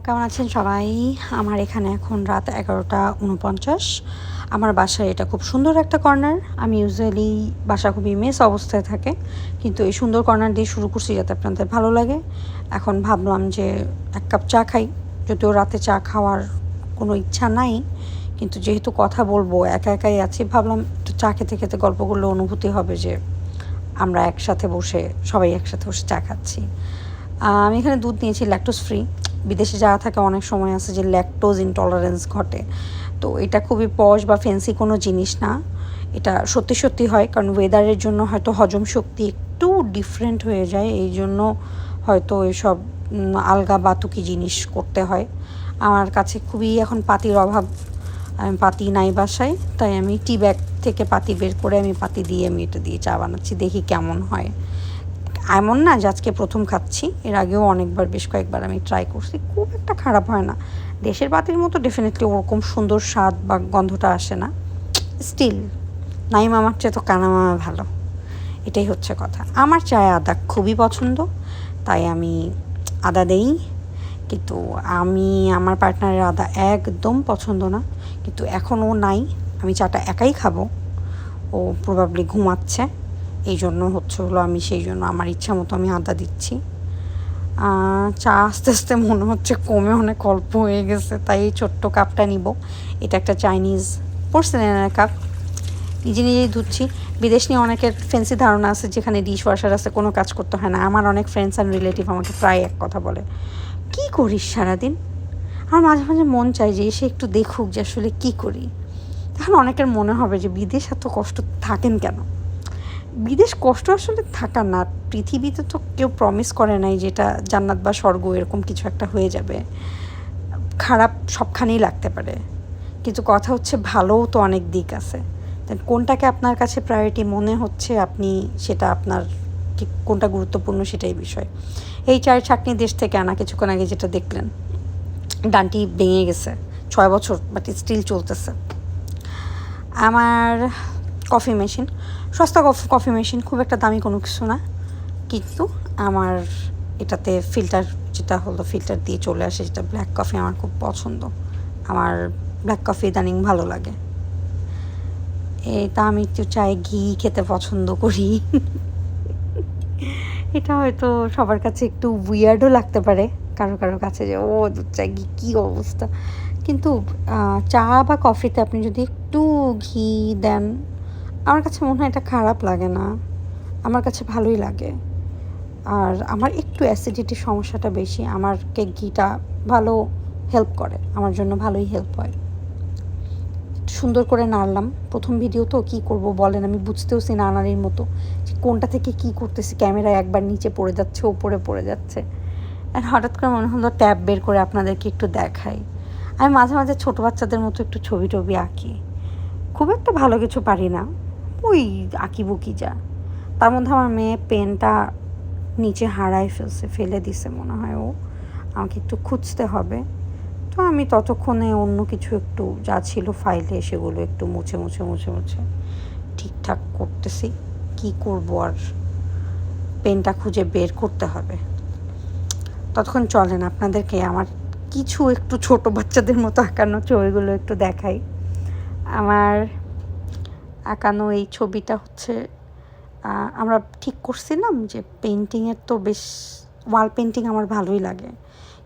কেমন আছেন সবাই? আমার এখানে এখন রাত 11:49। আমার বাসায় এটা খুব সুন্দর একটা কর্নার। আমি ইউজুয়ালি বাসা খুবই মেস অবস্থায় থাকে, কিন্তু এই সুন্দর কর্নার দিয়ে শুরু করছি যাতে আপনাদের ভালো লাগে। এখন ভাবলাম যে 1 কাপ চা খাই, যদিও রাতে চা খাওয়ার কোনো ইচ্ছা নাই, কিন্তু যেহেতু কথা বলবো, একা একাই আছি, ভাবলাম একটু চা খেতে খেতে গল্প করলে অনুভূতি হবে যে আমরা একসাথে বসে সবাই একসাথে বসে চা খাচ্ছি। আমি এখানে দুধ নিয়েছি ল্যাকটোজ ফ্রি। বিদেশে যাওয়া থাকে অনেক সময় আছে যে ল্যাকটোজ ইনটলারেন্স ঘটে, তো এটা খুবই পশ বা ফ্যান্সি কোনো জিনিস না। এটা সত্যি সত্যি হয়, কারণ ওয়েদারের জন্য হয়তো হজম শক্তি একটু ডিফারেন্ট হয়ে যায়, এই জন্য হয়তো এসব আলগা বাতুকি জিনিস করতে হয়। আমার কাছে খুবই এখন পাতির অভাব, আমি পাতি নাই বাসায়, তাই আমি টি ব্যাগ থেকে পাতি বের করে আমি পাতি দিয়ে আমি এটা দিয়ে চা বানাচ্ছি, দেখি কেমন হয়। এমন না যে আজকে প্রথম খাচ্ছি, এর আগেও অনেকবার বেশ কয়েকবার আমি ট্রাই করছি, খুব একটা খারাপ হয় না। দেশের পাতির মতো ডেফিনেটলি ওরকম সুন্দর স্বাদ বা গন্ধটা আসে না। স্টিল নাই মামার চেয়ে তো কানা মামা ভালো, এটাই হচ্ছে কথা। আমার চায়ে আদা খুবই পছন্দ, তাই আমি আদা দেই, কিন্তু আমার পার্টনারের আদা একদম পছন্দ না। কিন্তু এখন ও নাই, আমি চাটা একাই খাবো, ও প্রবাবলি ঘুমাচ্ছে, এই জন্য হলো আমি সেই জন্য আমার ইচ্ছা মতো আমি আদা দিচ্ছি। চা আস্তে আস্তে মনে হচ্ছে কমে অনেক অল্প হয়ে গেছে, তাই এই ছোট্ট কাপটা নিব। এটা একটা চাইনিজ পোর্সেলেনের কাপ, নিজে নিজেই ধুচ্ছি। বিদেশ নিয়ে অনেকের ফ্যান্সি ধারণা আছে যেখানে ডিশ ওয়াশার আছে, কোনো কাজ করতে হয় না। আমার অনেক ফ্রেন্ডস অ্যান্ড রিলেটিভ আমাকে প্রায় এক কথা বলে, কী করিস সারাদিন? আমার মাঝে মাঝে মন চায় যে এসে একটু দেখুক যে আসলে কী করি। তখন অনেকের মনে হবে যে বিদেশ এত কষ্ট থাকেন কেন? বিদেশ কষ্ট আসলে থাকার না, পৃথিবীতে তো কেউ প্রমিস করে নাই যেটা জান্নাত বা স্বর্গ এরকম কিছু একটা হয়ে যাবে। খারাপ সবখানেই লাগতে পারে, কিন্তু কথা হচ্ছে ভালোও তো অনেক দিক আছে। কোনটাকে আপনার কাছে প্রায়োরিটি মনে হচ্ছে, আপনি সেটা আপনার ঠিক কোনটা গুরুত্বপূর্ণ সেটাই বিষয়। এই চায়ের ছাঁকনি দেশ থেকে আনা, কিছুক্ষণ আগে যেটা দেখলেন, ডানটি ভেঙে গেছে, 6 বছর বাট স্টিল চলতেছে। আমার কফি মেশিন, সস্তা কফি মেশিন, খুব একটা দামি কোনো কিছু না, কিন্তু আমার এটাতে ফিল্টার, যেটা হলো ফিল্টার দিয়ে চলে আসে, যেটা ব্ল্যাক কফি আমার খুব পছন্দ। আমার ব্ল্যাক কফি ইদানিং ভালো লাগে। তা আমি একটু চায়ে ঘি খেতে পছন্দ করি। এটা হয়তো সবার কাছে একটু উইয়ার্ডও লাগতে পারে কারো কারো কাছে, যে ও দুধ চা ঘি কী অবস্থা, কিন্তু চা বা কফিতে আপনি যদি একটু ঘি দেন, আমার কাছে মনে হয় এটা খারাপ লাগে না, আমার কাছে ভালোই লাগে। আর আমার একটু অ্যাসিডিটির সমস্যাটা বেশি, আমাকে ঘিটা ভালো হেল্প করে, আমার জন্য ভালোই হেল্প হয়। সুন্দর করে নাড়লাম, প্রথম ভিডিও তো কী করব বলেন, আমি বুঝতেওছি নাড়ানির মতো যে কোনটা থেকে কী করতেছি। ক্যামেরায় একবার নিচে পড়ে যাচ্ছে, ওপরে পড়ে যাচ্ছে, আর হঠাৎ করে মনে হলো ট্যাব বের করে আপনাদেরকে একটু দেখাই। আমি মাঝে মাঝে ছোটো বাচ্চাদের মতো একটু ছবি টবি আঁকি, খুব একটা ভালো কিছু পারি না, ওই আঁকিবুকি যা। তার মধ্যে আমার মেয়ে পেনটা নিচে হারায় ফেলে দিছে মনে হয়, ও আমাকে একটু খুঁজতে হবে। তো আমি ততক্ষণে অন্য কিছু একটু যা ছিল ফাইলে সেগুলো একটু মুছে মুছে মুছে মুছে ঠিকঠাক করতেছি। কি করব আর, পেনটা খুঁজে বের করতে হবে। ততক্ষণ চলেন আপনাদেরকে আমার কিছু একটু ছোট বাচ্চাদের মতো আঁকানো ছবিগুলো একটু দেখাই। আমার আঁকানো এই ছবিটা হচ্ছে, আমরা ঠিক করছিলাম যে পেন্টিংয়ের তো বেশ, ওয়াল পেন্টিং আমার ভালোই লাগে,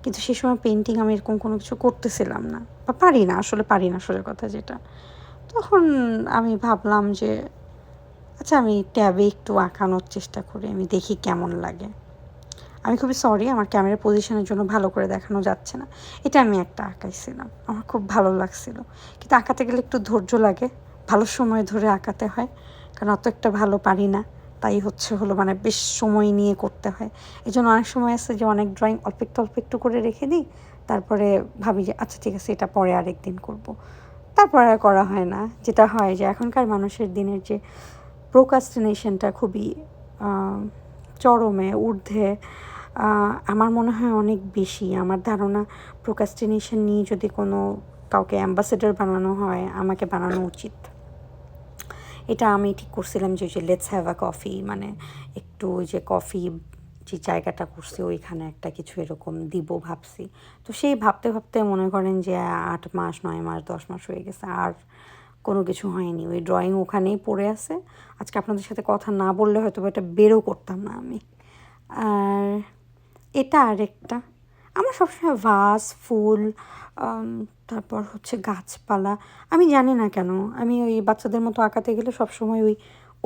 কিন্তু সে সময় পেন্টিং আমি এরকম কোনো কিছু করতেছিলাম না, বা পারি না আসলে কথা যেটা। তখন আমি ভাবলাম যে আচ্ছা আমি ট্যাবে একটু আঁকানোর চেষ্টা করি, আমি দেখি কেমন লাগে। আমি খুবই সরি, আমার ক্যামেরা পজিশনের জন্য ভালো করে দেখানো যাচ্ছে না। এটা আমি একটা আঁকাইছিলাম, আমার খুব ভালো লাগছিল, কিন্তু আঁকাতে গেলে একটু ধৈর্য লাগে, ভালো সময় ধরে আঁকাতে হয়, কারণ অত একটা ভালো পারি না, তাই হলো মানে বেশ সময় নিয়ে করতে হয়। এই জন্য অনেক সময় আছে যে অনেক ড্রয়িং অল্প একটু করে রেখে দিই, তারপরে ভাবি যে আচ্ছা ঠিক আছে এটা পরে আরেক দিন করব, তারপরে আর করা হয় না। যেটা হয় যে এখনকার মানুষের দিনের যে প্রোক্রাস্টিনেশনটা খুবই চরমে ঊর্ধ্বে, আমার মনে হয় অনেক বেশি। আমার ধারণা প্রোক্রাস্টিনেশন নিয়ে যদি কোনো কাউকে অ্যাম্বাসেডর বানানো হয়, আমাকে বানানো উচিত। এটা আমি ঠিক করছিলাম যে লেটস হ্যাভ আ কফি, মানে একটু ওই যে কফি যে জায়গাটা করছি ওইখানে একটা কিছু এরকম দিব ভাবছি। তো সেই ভাবতে ভাবতে মনে করেন যে 8 মাস 9 মাস 10 মাস হয়ে গেছে, আর কোনো কিছু হয়নি। ওই ড্রয়িং ওখানেই পড়ে আছে। আজকে আপনাদের সাথে কথা না বললে হয়তো এটা বেরও করতাম না আমি। আর এটা আরেকটা, আমার সবসময় ভাস ফুল, তারপর হচ্ছে গাছপালা, আমি জানি না কেন আমি ওই বাচ্চাদের মতো আঁকাতে গেলে সবসময় ওই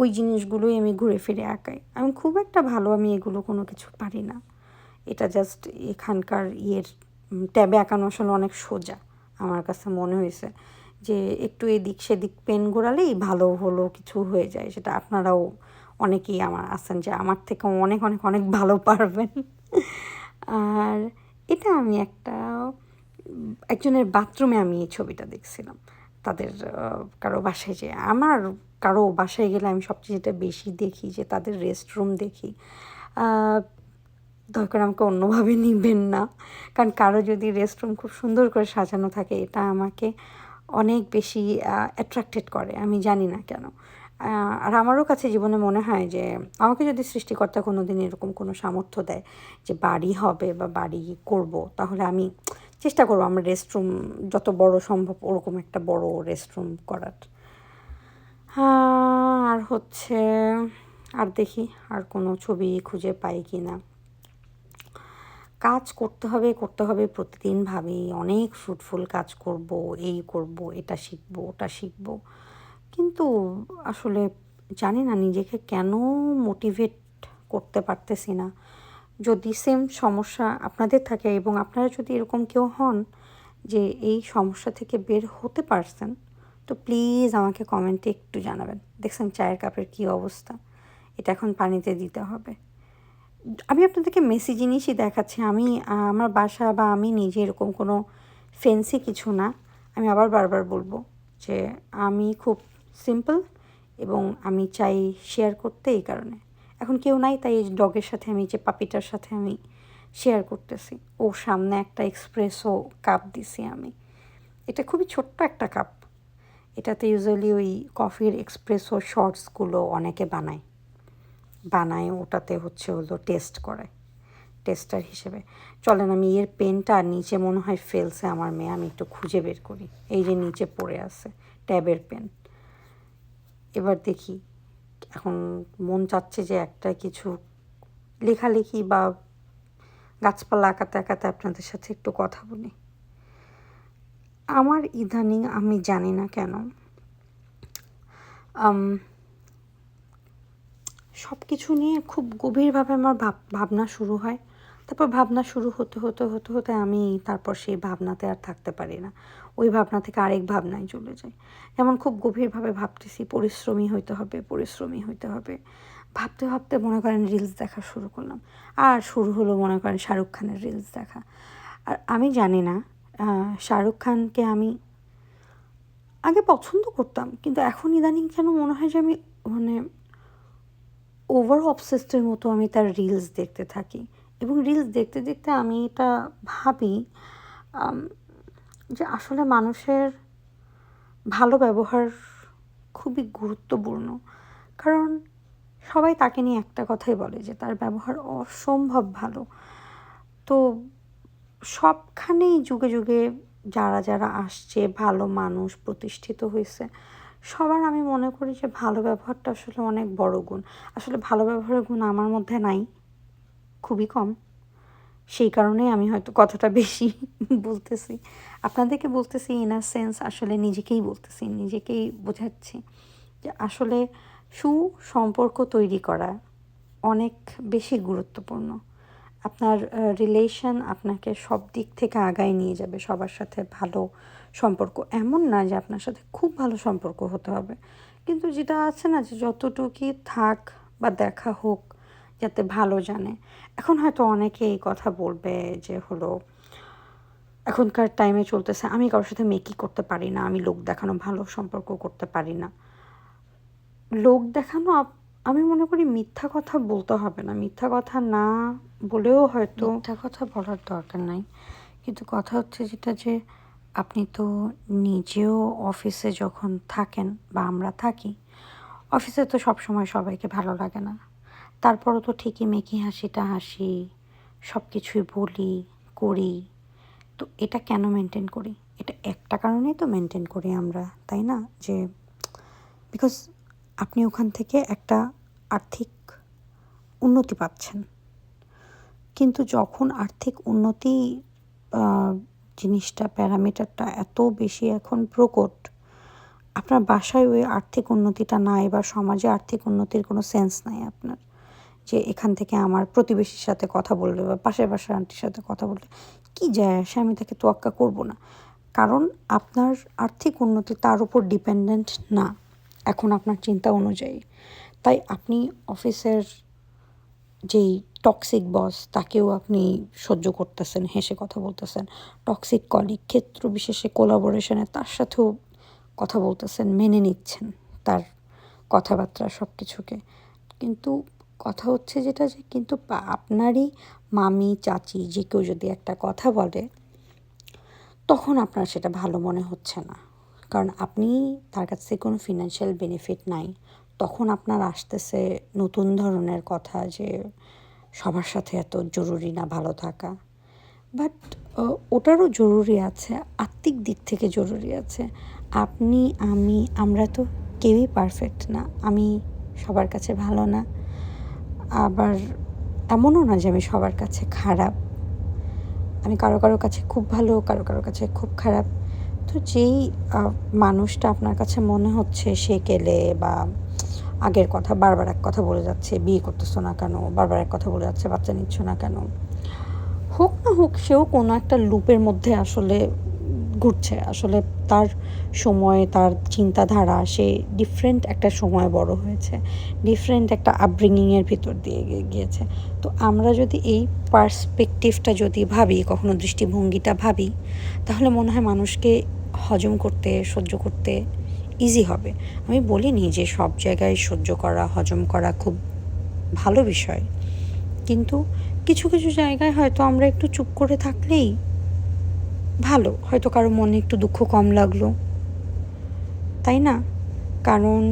ওই জিনিসগুলোই আমি ঘুরে ফিরে আঁকাই। আমি খুব একটা ভালো আমি এগুলো কোনো কিছু পারি না। এটা জাস্ট এখানকার ট্যাবে আঁকানো আসলে অনেক সোজা আমার কাছে মনে হয়েছে, যে একটু এদিক সেদিক পেন ঘোরালেই ভালো হলো কিছু হয়ে যায়। সেটা আপনারাও অনেকেই আমার আছেন যে আমার থেকে অনেক অনেক অনেক ভালো পারবেন। আর এটা আমি একজনের বাথরুমে আমি এই ছবিটা দেখছিলাম। তাদের কারো বাসায়, যে আমার কারো বাসায় গেলে আমি সবচেয়ে যেটা বেশি দেখি যে তাদের রেস্টরুম দেখি। দরকার আমাকে অন্যভাবে নিবেন না, কারণ কারো যদি রেস্টরুম খুব সুন্দর করে সাজানো থাকে এটা আমাকে অনেক বেশি অ্যাট্রাক্টেড করে, আমি জানি না কেন। আর আমারও কাছে জীবনে মনে হয় যে আমাকে যদি সৃষ্টিকর্তা কোনো দিন এরকম কোনো সামর্থ্য দেয় যে বাড়ি হবে বা বাড়ি করব, তাহলে আমি চেষ্টা করবো আমার রেস্টরুম যত বড় সম্ভব ওরকম একটা বড় রেস্টরুম করার। আর হচ্ছে আর দেখি আর কোনো ছবি খুঁজে পাই কি না। কাজ করতে হবে প্রতিদিন ভাবি অনেক ফ্রুটফুল কাজ করব, এই করব, এটা শিখব, ওটা শিখব, কিন্তু আসলে জানি না নিজেকে কেন মোটিভেট করতে পারতেছি না। যদি সেম সমস্যা আপনাদের থাকে এবং আপনারা যদি এরকম কেউ হন যে এই সমস্যা থেকে বের হতে পারছেন, তো প্লিজ আমাকে কমেন্টে একটু জানাবেন। দেখছেন চায়ের কাপের কী অবস্থা, এটা এখন পানিতে দিতে হবে। আমি আপনাদেরকে মেসি জিনিসই দেখাচ্ছি। আমি আমার বাসা বা আমি নিজে এরকম কোনো ফ্যান্সি কিছু না। আমি আবার বারবার বলবো যে আমি খুব সিম্পল এবং আমি চাই শেয়ার করতে, এই কারণে। এখন কেউ নাই, তাই এই ডগের সাথে আমি যে পাপিটার সাথে আমি শেয়ার করতেছি। ওর সামনে একটা এক্সপ্রেসো কাপ দিছি আমি। এটা খুবই ছোট্ট একটা কাপ। এটাতে ইউজুয়ালি ওই কফির এক্সপ্রেসো শর্টসগুলো অনেকে বানায় ওটাতে হলো টেস্ট করে টেস্টার হিসেবে। চলেন আমি এর পেনটা নিচে মনে হয় ফেলছে আমার মেয়ে, আমি একটু খুঁজে বের করি। এই যে নিচে পড়ে আছে ট্যাবের পেন। এবার দেখি, এখন মন চাচ্ছে যে একটা কিছু লেখালেখি বা গাছপালা আঁকাতে আঁকাতে আপনাদের সাথে একটু কথা বলি। আমার ইদানিং আমি জানি না কেন সব কিছু নিয়ে খুব গভীরভাবে আমার ভাবনা শুরু হয়। তারপর ভাবনা শুরু হতে আমি তারপর সেই ভাবনাতে আর থাকতে পারি না। ওই ভাবনা থেকে আরেক ভাবনায় চলে যাই। যেমন খুব গভীরভাবে ভাবতেছি পরিশ্রমী হইতে হবে। ভাবতে ভাবতে মনে করেন রিলস দেখা শুরু করলাম। আর শুরু হলো মনে করেন শাহরুখ খানের রিলস দেখা। আর আমি জানি না, শাহরুখ খানকে আমি আগে পছন্দ করতাম, কিন্তু এখন ইদানিং কেন মনে হয় যে আমি মানে ওভার অবসেসডের মতো আমি তার রিলস দেখতে থাকি। এবং রিলস দেখতে দেখতে আমি এটা ভাবি যে আসলে মানুষের ভালো ব্যবহার খুবই গুরুত্বপূর্ণ। কারণ সবাই তাকে নিয়ে একটা কথাই বলে যে তার ব্যবহার অসম্ভব ভালো। তো সবখানেই যুগে যুগে যারা যারা আসছে ভালো মানুষ প্রতিষ্ঠিত হয়েছে, সবার আমি মনে করি যে ভালো ব্যবহারটা আসলে অনেক বড় গুণ। আসলে ভালো ব্যবহারের গুণ আমার মধ্যে নাই, খুবই কম। সেই কারণেই আমি হয়তো কথাটা বেশি বলতেছি, আপনাদেরকে বলতেছি ইন আ সেন্স, আসলে নিজেকেই বোঝাচ্ছি যে আসলে সুসম্পর্ক তৈরি করা অনেক বেশি গুরুত্বপূর্ণ। আপনার রিলেশন আপনাকে সব দিক থেকে আগায় নিয়ে যাবে। সবার সাথে ভালো সম্পর্ক, এমন না যে আপনার সাথে খুব ভালো সম্পর্ক হতে হবে, কিন্তু যেটা আছে না যে যতটুকুই থাক বা দেখা হোক যাতে ভালো জানে। এখন হয়তো অনেকে এই কথা বলবে যে এখনকার টাইমে চলতেছে আমি কারোর সাথে মেকি করতে পারি না, আমি লোক দেখানো ভালো সম্পর্ক করতে পারি না। লোক দেখানো আমি মনে করি মিথ্যা কথা বলতে হবে না। মিথ্যা কথা না বলেও হয়তো মিথ্যা কথা বলার দরকার নাই, কিন্তু কথা হচ্ছে যেটা যে আপনি তো নিজেও অফিসে যখন থাকেন বা আমরা থাকি, অফিসে তো সবসময় সবাইকে ভালো লাগে না। তারপরও তো ঠিকই মেকি হাসিটা হাসি, সব কিছুই বলি, করি। তো এটা কেন মেনটেন করি? এটা একটা কারণেই তো মেনটেন করি আমরা, তাই না? যে বিকজ আপনি ওখান থেকে একটা আর্থিক উন্নতি পাচ্ছেন। কিন্তু যখন আর্থিক উন্নতি জিনিসটা, প্যারামিটারটা এত বেশি এখন প্রকট, আপনার বাসায় ওই আর্থিক উন্নতিটা নাই বা সমাজে আর্থিক উন্নতির কোনো সেন্স নাই আপনার, যে এখান থেকে আমার প্রতিবেশীর সাথে কথা বললে বা পাশের বাসার আন্টির সাথে কথা বললে কী যায় আসে, আমি তাকে তোয়াক্কা করবো না। কারণ আপনার আর্থিক উন্নতি তার উপর ডিপেন্ডেন্ট না এখন আপনার চিন্তা অনুযায়ী। তাই আপনি অফিসের যেই টক্সিক বস তাকেও আপনি সহ্য করতেছেন, হেসে কথা বলতেছেন। টক্সিক কলিগ, ক্ষেত্র বিশেষে কোলাবোরেশনে তার সাথেও কথা বলতেছেন, মেনে নিচ্ছেন তার কথাবার্তা সব কিছুকে। কিন্তু কথা হচ্ছে যেটা, যে কিন্তু আপনারই মামি চাচি যে কেউ যদি একটা কথা বলে, তখন আপনার সেটা ভালো মনে হচ্ছে না। কারণ আপনি তার কাছ থেকে কোনো ফিনান্সিয়াল বেনিফিট নাই। তখন আপনার আসতেছে নতুন ধরনের কথা, যে সবার সাথে এত জরুরি না ভালো থাকা। বাট ওটারও জরুরি আছে, আত্মিক দিক থেকে জরুরি আছে। আপনি, আমরা তো কেউই পারফেক্ট না। আমি সবার কাছে ভালো না, আবার এমনও না যে আমি সবার কাছে খারাপ। আমি কারো কাছে খুব ভালো, কারো কাছে খুব খারাপ। তো যেই মানুষটা আপনার কাছে মনে হচ্ছে সে কেলে বা আগের কথা বারবার এক কথা বলে যাচ্ছে, বিয়ে করতেছো না কেন, বারবার এক কথা বলে যাচ্ছে, বাচ্চা নিচ্ছ না কেন, হোক না হোক সেও কোনো একটা লুপের মধ্যে আসলে ঘুরছে। আসলে তার সময়, তার চিন্তাধারা, সে ডিফারেন্ট একটা সময় বড় হয়েছে, ডিফারেন্ট একটা আপব্রিঙ্গিংয়ের ভিতর দিয়ে গিয়েছে। তো আমরা যদি এই পার্সপেক্টিভটা যদি ভাবি, কখনো দৃষ্টিভঙ্গিটা ভাবি, তাহলে মনে হয় মানুষকে হজম করতে, সহ্য করতে ইজি হবে। আমি বলিনি যে সব জায়গায় সহ্য করা, হজম করা খুব ভালো বিষয়, কিন্তু কিছু কিছু জায়গায় হয়তো আমরা একটু চুপ করে থাকলেই ভালো। হয়তো কারো মনে একটু দুঃখ কম লাগলো, তাই না? কারণ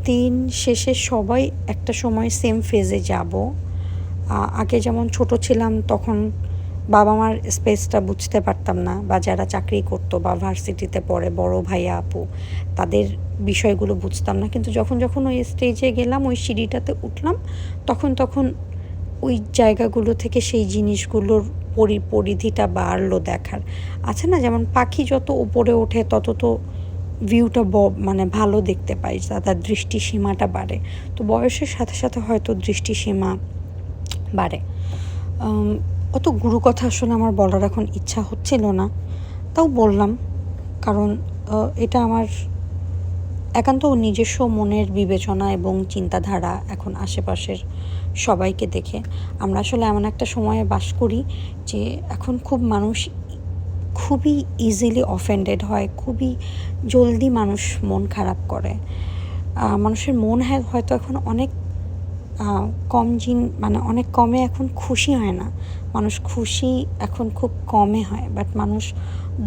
দিন শেষে সবাই একটা সময় সেম ফেজে যাব। আগে যেমন ছোট ছিলাম তখন বাবা মার স্পেসটা বুঝতে পারতাম না, বা যারা চাকরি করতো বা ভার্সিটিতে পড়ে বড় ভাইয়া আপু, তাদের বিষয়গুলো বুঝতাম না। কিন্তু যখন ওই স্টেজে গেলাম, ওই সিঁড়িটাতে উঠলাম, তখন ওই জায়গাগুলো থেকে সেই জিনিসগুলোর পরিধিটা বাড়লো দেখার। আছে না, যেমন পাখি যত উপরে ওঠে তত তো ভিউটা মানে ভালো দেখতে পাই, তার দৃষ্টিসীমাটা বাড়ে। তো বয়সের সাথে সাথে হয়তো দৃষ্টিসীমা বাড়ে। অত গুরু কথা আসলে আমার বলার এখন ইচ্ছা হচ্ছিল না, তাও বললাম। কারণ এটা আমার একান্ত নিজস্ব মনের বিবেচনা এবং চিন্তাধারা। এখন আশেপাশের সবাইকে দেখে আমরা আসলে এমন একটা সময়ে বাস করি যে এখন খুব মানুষ খুবই ইজিলি অফেন্ডেড হয়, খুবই জলদি মানুষ মন খারাপ করে। মানুষের মন হয়তো এখন অনেক মানে অনেক কমে এখন খুশি হয় না। মানুষ খুশি এখন খুব কমে হয়, বাট মানুষ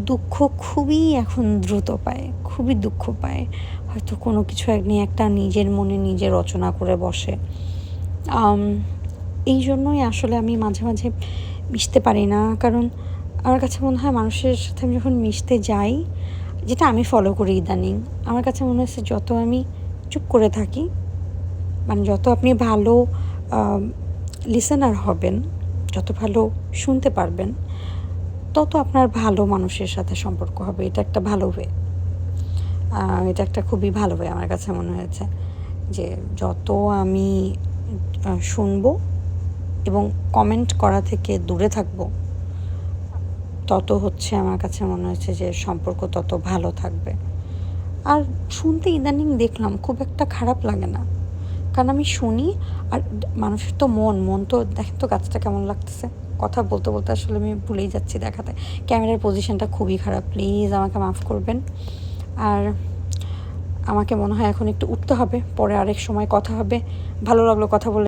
দুঃখ খুবই এখন দ্রুত পায়, খুবই দুঃখ পায়। হয়তো কোনো কিছু নিয়ে একটা নিজের মনে নিজে রচনা করে বসে। এই জন্যই আসলে আমি মাঝে মাঝে মিশতে পারি না। কারণ আমার কাছে মনে হয় মানুষের সাথে আমি যখন মিশতে যাই, যেটা আমি ফলো করি ইদানিং, আমার কাছে মনে হচ্ছে যত আমি চুপ করে থাকি, মানে যত আপনি ভালো লিসেনার হবেন, যত ভালো শুনতে পারবেন, তত আপনার ভালো মানুষের সাথে সম্পর্ক হবে। এটা একটা ভালো ওয়ে, এটা একটা খুবই ভালো ওয়ে আমার কাছে মনে হয়েছে। যে যত আমি শুনবো এবং কমেন্ট করা থেকে দূরে থাকবো, তত হচ্ছে আমার কাছে মনে হচ্ছে যে সম্পর্ক তত ভালো থাকবে। আর শুনতে ইদানিং দেখলাম খুব একটা খারাপ লাগে না, কারণ আমি শুনি। আর মানুষের তো মন তো দেখেন তো, গাছটা কেমন লাগতেছে। কথা বলতে বলতে আসলে আমি ভুলেই যাচ্ছি দেখাতে। ক্যামেরার পজিশনটা খুবই খারাপ, প্লিজ আমাকে মাফ করবেন। আর আমাকে মনে হয় এখন একটু উঠতে হবে, পরে আরেক সময় কথা হবে। ভালো লাগলো কথা বলে।